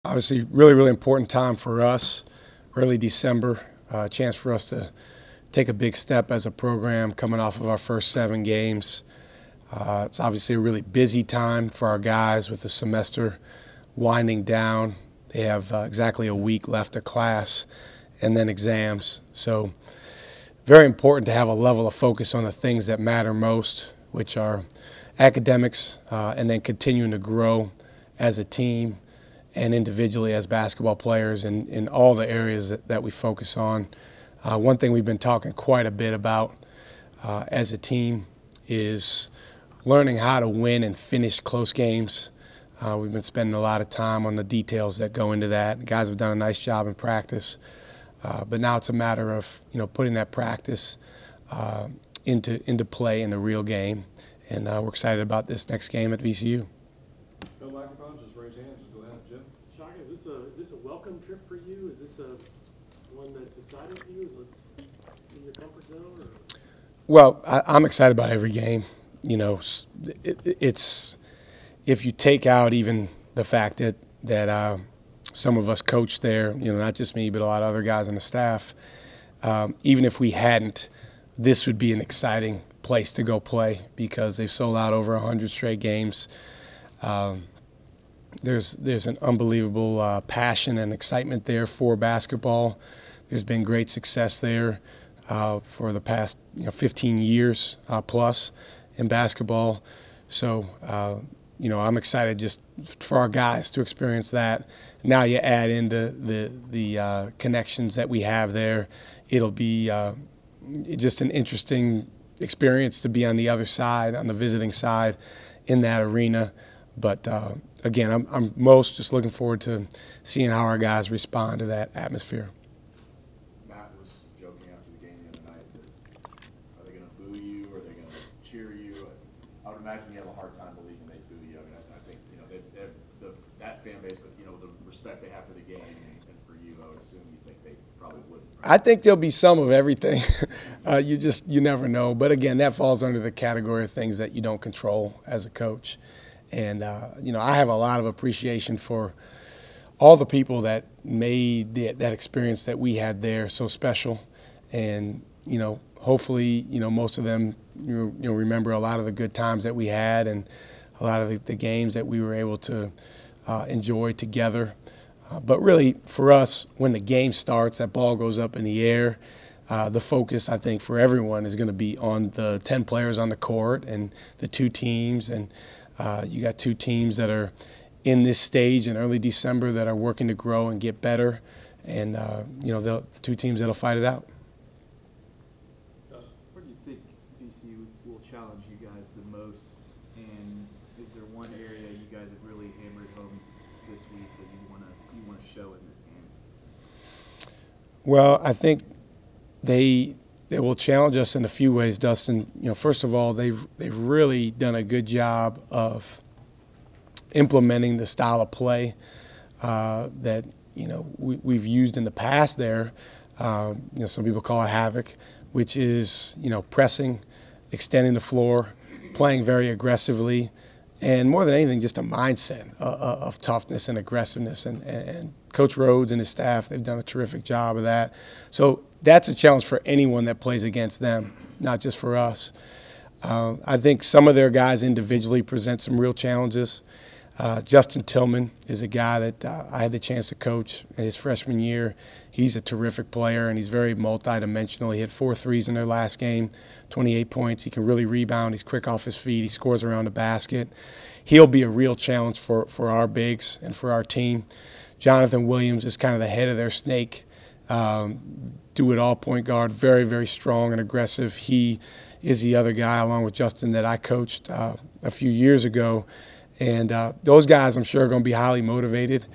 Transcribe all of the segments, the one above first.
Obviously, really important time for us, early December, a chance for us to take a big step as a program coming off of our first 7 games. It's obviously a really busy time for our guys with the semester winding down. They have exactly a week left of class and then exams. So very important to have a level of focus on the things that matter most, which are academics and then continuing to grow as a team and individually as basketball players in all the areas that we focus on. One thing we've been talking quite a bit about as a team is learning how to win and finish close games. We've been spending a lot of time on the details that go into that. The guys have done a nice job in practice, but now it's a matter of putting that practice into play in the real game, and we're excited about this next game at VCU. No microphones, just raise hands. Go ahead, Jim. Shaka, is this a welcome trip for you? Is this one that's exciting for you? Is it in your comfort zone? Or? Well, I'm excited about every game. It's if you take out even the fact that some of us coach there, not just me, but a lot of other guys on the staff. Even if we hadn't, this would be an exciting place to go play because they've sold out over 100 straight games. There's an unbelievable passion and excitement there for basketball. There's been great success there for the past 15 years plus in basketball. So I'm excited just for our guys to experience that. Now you add in the connections that we have there. It'll be just an interesting experience to be on the other side, on the visiting side in that arena. But again, I'm most just looking forward to seeing how our guys respond to that atmosphere. Matt was joking after the game the other night that are they going to boo you? Are they going to cheer you? I would imagine you have a hard time believing they boo you. I mean, I think that fan base, the respect they have for the game and for you, I would assume you think they probably wouldn't. Right? I think there'll be some of everything. You never know. But again, that falls under the category of things that you don't control as a coach. And, I have a lot of appreciation for all the people that made that experience that we had there so special. And, hopefully, most of them, remember a lot of the good times that we had and a lot of the games that we were able to enjoy together. But really, for us, when the game starts, that ball goes up in the air, the focus, I think, for everyone is going to be on the 10 players on the court and the 2 teams. And you got 2 teams that are in this stage in early December that are working to grow and get better. And, the 2 teams that'll fight it out. Where do you think VCU will challenge you guys the most? And is there one area you guys have really hammered home this week that you want to show in this game? Well, I think they will challenge us in a few ways, Dustin. First of all, they've really done a good job of implementing the style of play that we've used in the past there. Some people call it havoc, which is pressing, extending the floor, playing very aggressively, and more than anything, just a mindset of toughness and aggressiveness. And Coach Rhodes and his staff, they've done a terrific job of that. So that's a challenge for anyone that plays against them, not just for us. I think some of their guys individually present some real challenges. Justin Tillman is a guy that I had the chance to coach in his freshman year. He's a terrific player, and he's very multidimensional. He hit 4 threes in their last game, 28 points. He can really rebound. He's quick off his feet. He scores around the basket. He'll be a real challenge for our bigs and for our team. Jonathan Williams is kind of the head of their snake. Do-it-all point guard, very strong and aggressive. He is the other guy, along with Justin, that I coached a few years ago. And those guys, I'm sure, are going to be highly motivated.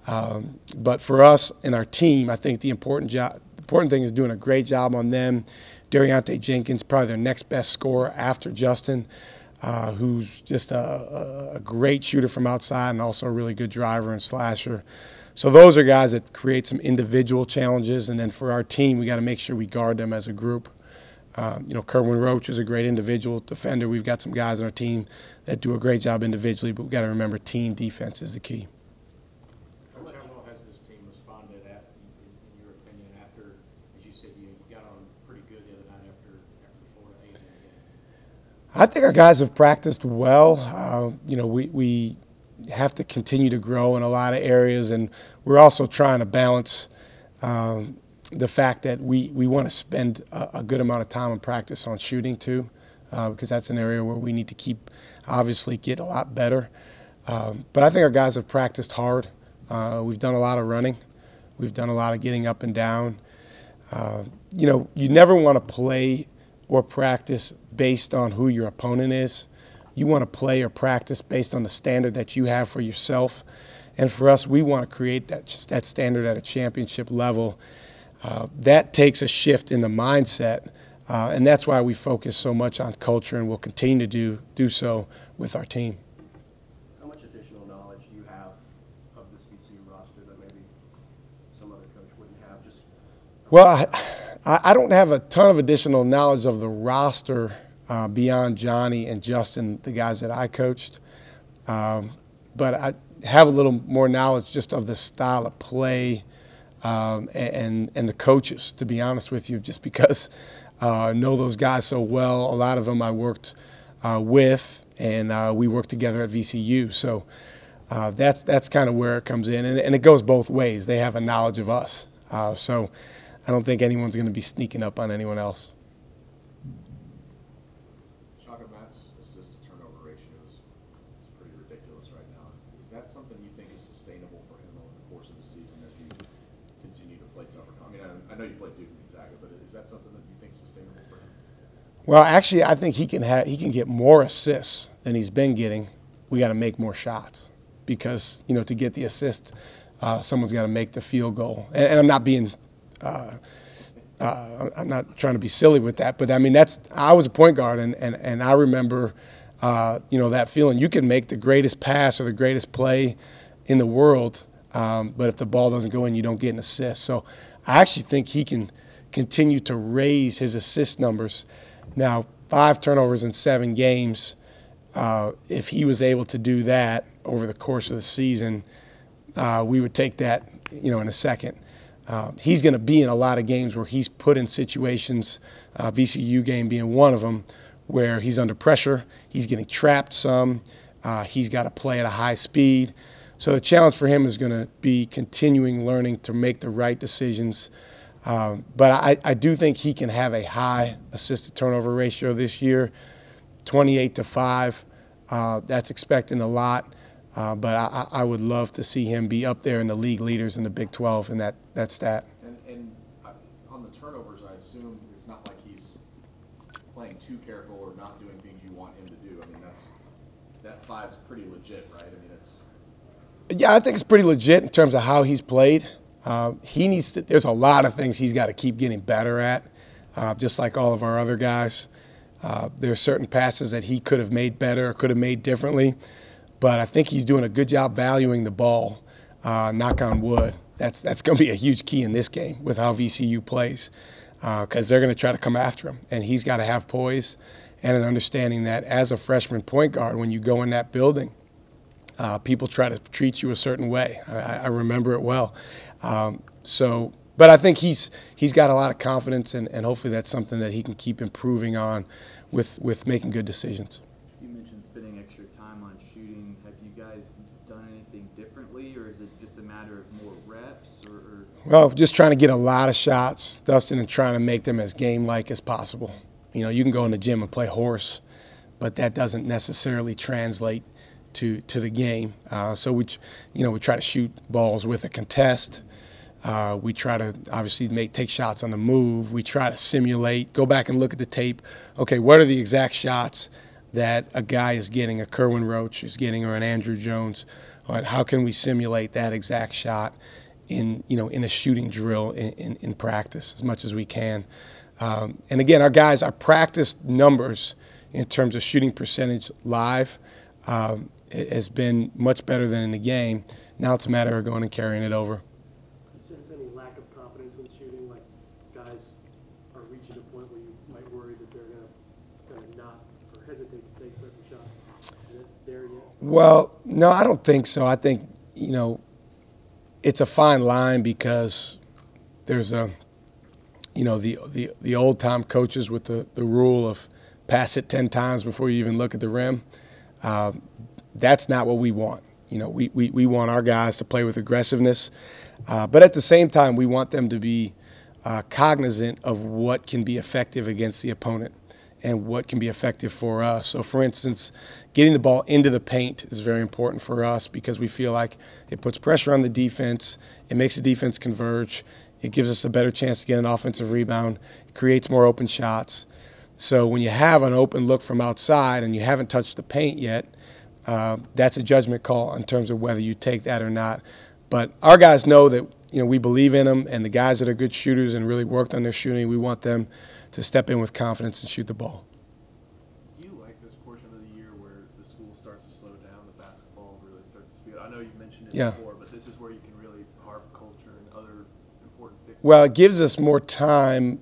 But for us and our team, I think the important thing is doing a great job on them. De'Riante Jenkins, probably their next best scorer after Justin, who's just a great shooter from outside and also a really good driver and slasher. So those are guys that create some individual challenges. And then for our team, we got to make sure we guard them as a group. Kerwin Roach is a great individual defender. We've got some guys on our team that do a great job individually, but we've got to remember team defense is the key. How I think our guys have practiced well. You know, we have to continue to grow in a lot of areas, and we're also trying to balance the fact that we want to spend a good amount of time in practice on shooting too, because that's an area where we need to obviously get a lot better. But I think our guys have practiced hard. We've done a lot of running. We've done a lot of getting up and down. You know, you never want to play or practice based on who your opponent is. You want to play or practice based on the standard that you have for yourself. And for us, we want to create that standard at a championship level. That takes a shift in the mindset, and that's why we focus so much on culture, and we'll continue to do so with our team. How much additional knowledge do you have of this VCU roster that maybe some other coach wouldn't have? Well, I don't have a ton of additional knowledge of the roster beyond Johnny and Justin, the guys that I coached. But I have a little more knowledge just of the style of play and the coaches, to be honest with you, just because I know those guys so well. A lot of them I worked with, and we worked together at VCU. So that's kind of where it comes in. And it goes both ways. They have a knowledge of us. So I don't think anyone's going to be sneaking up on anyone else. Shaka, Matt's assist-to-turnover ratio is pretty ridiculous right now. Is that something you think is sustainable for him over the course of the season as you continue to play tougher? I mean, I know you played Duke and Gonzaga, but is that something that you think is sustainable for him? Well, actually, I think he can get more assists than he's been getting. We got to make more shots because, you know, to get the assist, someone's got to make the field goal. And I'm not being I'm not trying to be silly with that, but I mean, I was a point guard, and I remember, you know, that feeling. You can make the greatest pass or the greatest play in the world, but if the ball doesn't go in, you don't get an assist. So I actually think he can continue to raise his assist numbers. Now, 5 turnovers in 7 games, if he was able to do that over the course of the season, we would take that, you know, in a second. He's going to be in a lot of games where he's put in situations, VCU game being one of them, where he's under pressure, he's getting trapped some, he's got to play at a high speed. So the challenge for him is going to be continuing learning to make the right decisions. But I do think he can have a high assist-to-turnover ratio this year, 28-5. That's expecting a lot. But I would love to see him be up there in the league leaders in the Big 12 in that stat. And on the turnovers, I assume it's not like he's playing too careful or not doing things you want him to do. I mean, that 5's pretty legit, right? I mean, Yeah, I think it's pretty legit in terms of how he's played. There's a lot of things he's got to keep getting better at, just like all of our other guys. There are certain passes that he could have made better or could have made differently. But I think he's doing a good job valuing the ball, knock on wood. That's going to be a huge key in this game with how VCU plays because they're going to try to come after him. And he's got to have poise and an understanding that as a freshman point guard, when you go in that building, people try to treat you a certain way. I remember it well. But I think he's got a lot of confidence, and hopefully that's something that he can keep improving on with making good decisions. You mentioned spending extra time on shooting. Have you guys done anything differently, or is it just a matter of more reps? Well, just trying to get a lot of shots, Dustin, and trying to make them as game-like as possible. You know, you can go in the gym and play horse, but that doesn't necessarily translate to the game. So we try to shoot balls with a contest. We try to obviously take shots on the move. We try to simulate, go back and look at the tape. Okay, what are the exact shots that a guy is getting, a Kerwin Roach is getting, or an Andrew Jones? All right, how can we simulate that exact shot in a shooting drill in practice as much as we can? And again, our practice numbers in terms of shooting percentage live has been much better than in the game. Now it's a matter of going and carrying it over. Sense any lack of confidence when shooting, like guys are reaching a point where you might worry that they're going to not or hesitate to take certain shots? Is it there yet? Well, no, I don't think so. I think, it's a fine line because there's the old-time coaches with the rule of pass it 10 times before you even look at the rim. That's not what we want. You know, we want our guys to play with aggressiveness, but at the same time, we want them to be cognizant of what can be effective against the opponent and what can be effective for us. So, for instance, getting the ball into the paint is very important for us because we feel like it puts pressure on the defense, it makes the defense converge, it gives us a better chance to get an offensive rebound, it creates more open shots. So when you have an open look from outside and you haven't touched the paint yet, that's a judgment call in terms of whether you take that or not. But our guys know that, you know, we believe in them, and the guys that are good shooters and really worked on their shooting, we want them to step in with confidence and shoot the ball. Do you like this portion of the year where the school starts to slow down, the basketball really starts to speed? I know you've mentioned it before, but this is where you can really harp culture and other important fixes. Well, it gives us more time.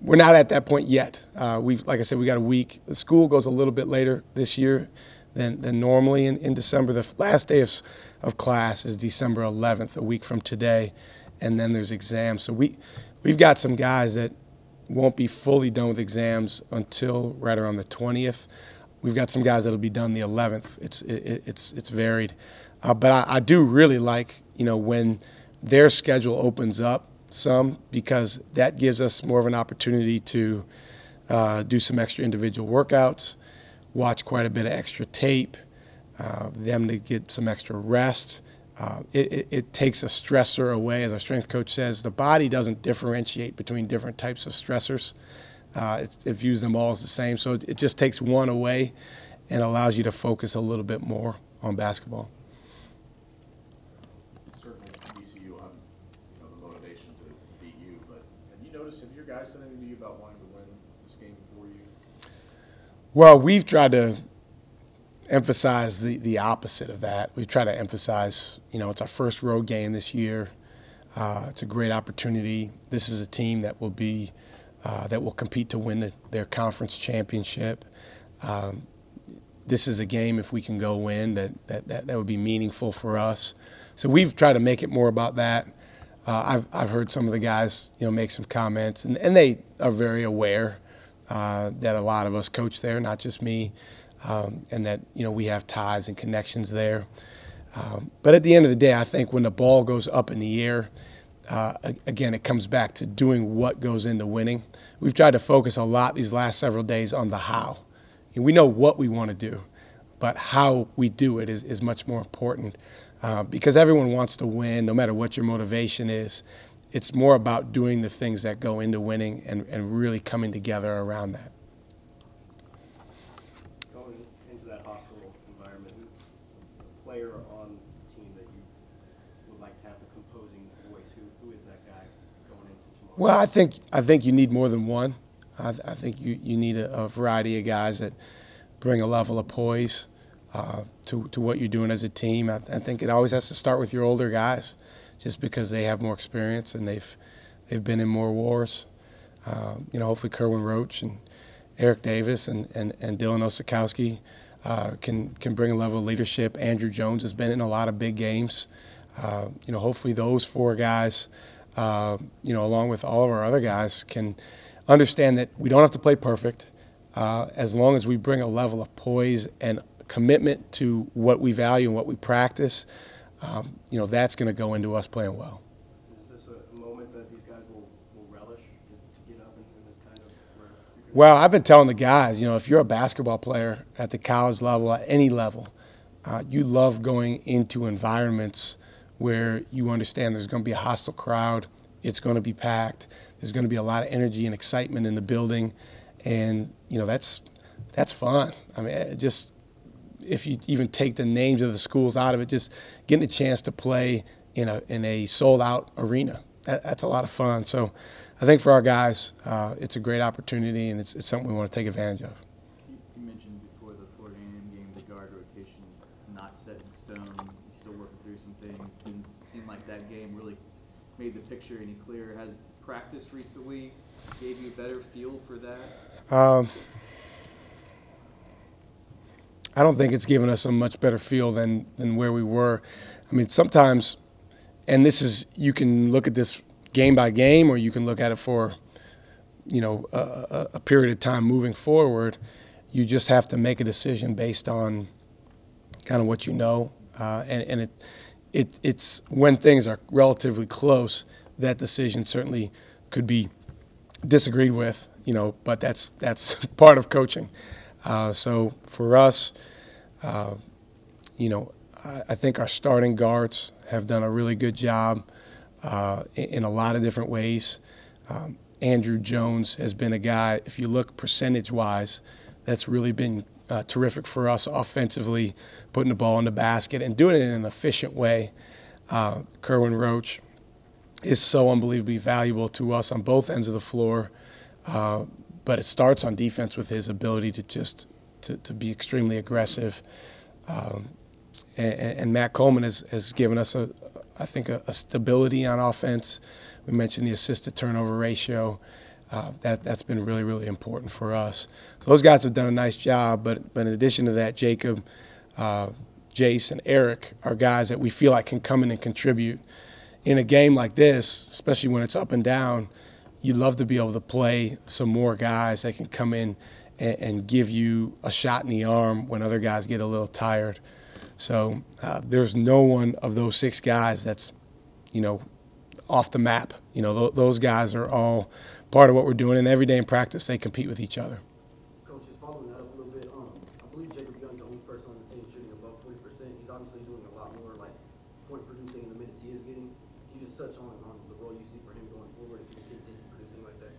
We're not at that point yet. Like I said, we got a week. The school goes a little bit later this year than normally in December. The last day of class is December 11th, a week from today, and then there's exams. So we've got some guys that won't be fully done with exams until right around the 20th. We've got some guys that'll be done the 11th. It's varied, but I do really like, you know, when their schedule opens up some, because that gives us more of an opportunity to do some extra individual workouts, watch quite a bit of extra tape, them to get some extra rest. It takes a stressor away. As our strength coach says, the body doesn't differentiate between different types of stressors. It views them all as the same. So it just takes one away and allows you to focus a little bit more on basketball. Certainly, VCU will have, you know, the motivation to beat you, but have you noticed, have your guys said anything to you about wanting to win this game before you? Well, we've tried to emphasize the opposite of that. We've tried to emphasize, you know, it's our first road game this year. It's a great opportunity. This is a team that will be that will compete to win their conference championship. This is a game, if we can go win, that would be meaningful for us. So we've tried to make it more about that. I've heard some of the guys, you know, make some comments, and they are very aware that a lot of us coach there, not just me, and that, you know, we have ties and connections there. But at the end of the day, I think when the ball goes up in the air, again, it comes back to doing what goes into winning. We've tried to focus a lot these last several days on the how. And we know what we want to do, but how we do it is much more important, because everyone wants to win, no matter what your motivation is. It's more about doing the things that go into winning and really coming together around that. Going into that hostile environment, a player on the team that you would like to have the composing voice, who is that guy going into tomorrow? Well, I think you need more than one. I think you need a variety of guys that bring a level of poise to what you're doing as a team. I think it always has to start with your older guys, just because they have more experience and they've been in more wars. You know, hopefully Kerwin Roach and Eric Davis and Dylan Osakowski can bring a level of leadership. Andrew Jones has been in a lot of big games. You know, hopefully those four guys, you know, along with all of our other guys, can understand that we don't have to play perfect. As long as we bring a level of poise and commitment to what we value and what we practice, you know, that's going to go into us playing well. Is this a moment that these guys will relish to get up in this kind of where? Well, I've been telling the guys, you know, if you're a basketball player at the college level, at any level, you love going into environments where you understand there's going to be a hostile crowd, it's going to be packed, there's going to be a lot of energy and excitement in the building, and, you know, that's fun. I mean, just if you even take the names of the schools out of it, just getting a chance to play in a sold-out arena, that's a lot of fun. So I think for our guys, it's a great opportunity, and it's something we want to take advantage of. You mentioned before the Florida A&M game, the guard rotation not set in stone. You're still working through some things. Didn't seem like that game really made the picture any clearer. Has practice recently gave you a better feel for that? I don't think it's given us a much better feel than where we were. I mean, sometimes, and this is, you can look at this game by game, or you can look at it for a period of time moving forward, you just have to make a decision based on kind of what you know, and it's when things are relatively close, that decision certainly could be disagreed with, but that's part of coaching. So for us, I think our starting guards have done a really good job in a lot of different ways. Andrew Jones has been a guy, if you look percentage-wise, that's really been terrific for us offensively, putting the ball in the basket and doing it in an efficient way. Kerwin Roach is so unbelievably valuable to us on both ends of the floor, but it starts on defense with his ability to just to be extremely aggressive. And Matt Coleman has given us, I think, a stability on offense. We mentioned the assist-to-turnover ratio. That's been really, really important for us. So those guys have done a nice job, but in addition to that, Jacob, Jace, and Eric are guys that we feel like can come in and contribute. In a game like this, especially when it's up and down, you'd love to be able to play some more guys that can come in and give you a shot in the arm when other guys get a little tired. So there's no one of those 6 guys that's, off the map. Those guys are all part of what we're doing, and every day in practice they compete with each other. Coach, just following that up a little bit, I believe Jacob Young's the only person on the team shooting above 40%. He's obviously doing a lot more point producing in the minutes he is getting. Can you just touch on the role you see for him going forward if he can continue producing like that?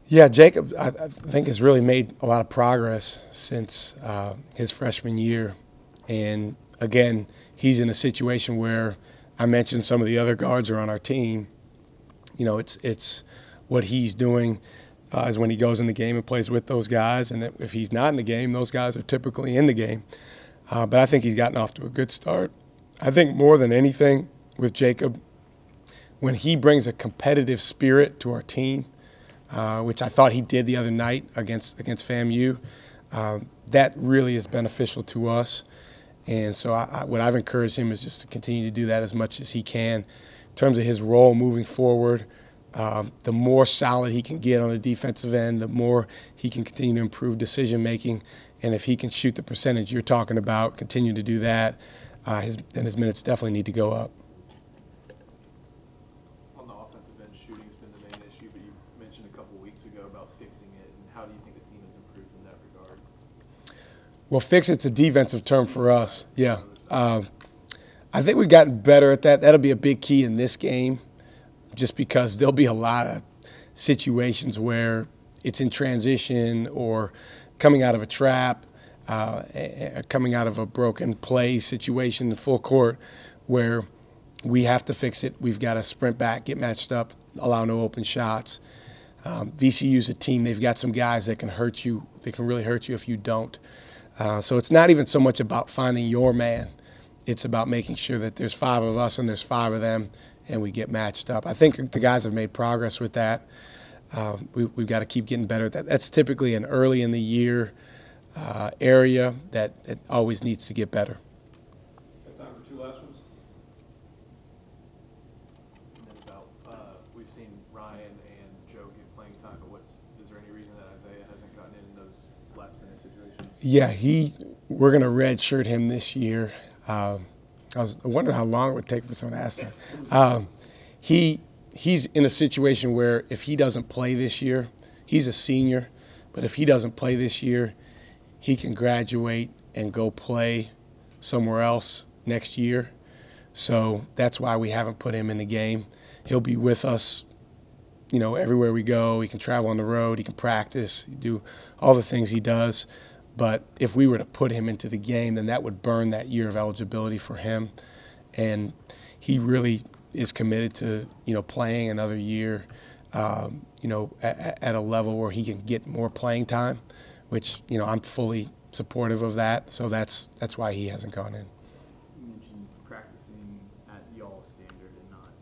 Yeah, Jacob, I think, has really made a lot of progress since his freshman year. And, again, he's in a situation where I mentioned some of the other guards are on our team. It's what he's doing is when he goes in the game and plays with those guys. And if he's not in the game, those guys are typically in the game. But I think he's gotten off to a good start. I think more than anything with Jacob, when he brings a competitive spirit to our team, which I thought he did the other night against FAMU, that really is beneficial to us. And so what I've encouraged him is just to continue to do that as much as he can. In terms of his role moving forward, the more solid he can get on the defensive end, the more he can continue to improve decision-making. And if he can shoot the percentage you're talking about, continue to do that, then his minutes definitely need to go up. On the offensive end, shooting's been the main issue, but you mentioned a couple weeks ago about fixing it. And how do you think the team has improved in that regard? Well, fix it's a defensive term for us, yeah. I think we've gotten better at that. That'll be a big key in this game, just because there'll be a lot of situations where it's in transition or coming out of a trap, coming out of a broken play situation in full court where we have to fix it. We've got to sprint back, get matched up, allow no open shots. VCU's a team. They've got some guys that can hurt you. They can really hurt you if you don't. So it's not even so much about finding your man. It's about making sure that there's 5 of us and there's 5 of them, and we get matched up. I think the guys have made progress with that. We've got to keep getting better at that. That's typically an early in the year area that always needs to get better. Got time for 2 last ones? And then we've seen Ryan and Joe get playing time, but is there any reason that Isaiah hasn't gotten in those last-minute situations? Yeah, we're going to redshirt him this year. I wonder how long it would take for someone to ask that. He's in a situation where if he doesn't play this year, he's a senior, but if he doesn't play this year, he can graduate and go play somewhere else next year. So that's why we haven't put him in the game. He'll be with us, everywhere we go. He can travel on the road. He can practice, do all the things he does. But if we were to put him into the game, then that would burn that year of eligibility for him. And he really is committed to, playing another year, at a level where he can get more playing time, which, I'm fully supportive of that. So that's why he hasn't gone in. You mentioned practicing at y'all standard and not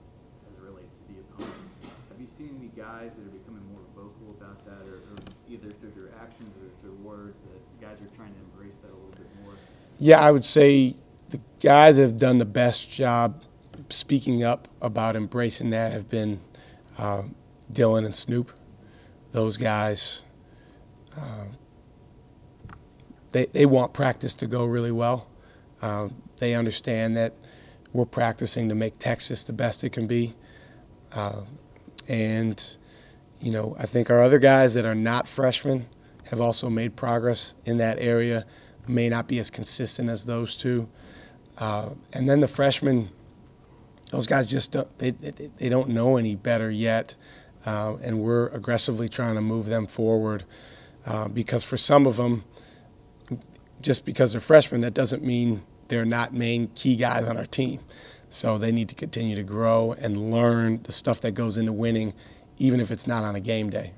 as it relates to the opponent. Have you seen any guys that are becoming more vocal about that, or either through their actions or through words, that guys are trying to embrace that a little bit more? Yeah, I would say the guys that have done the best job speaking up about embracing that have been Dylan and Snoop. those guys, they want practice to go really well. They understand that we're practicing to make Texas the best it can be. And, you know, I think our other guys that are not freshmen have also made progress in that area, may not be as consistent as those two. And then the freshmen, those guys just don't, they don't know any better yet. And we're aggressively trying to move them forward because for some of them, just because they're freshmen, that doesn't mean they're not main key guys on our team. So they need to continue to grow and learn the stuff that goes into winning, even if it's not on a game day.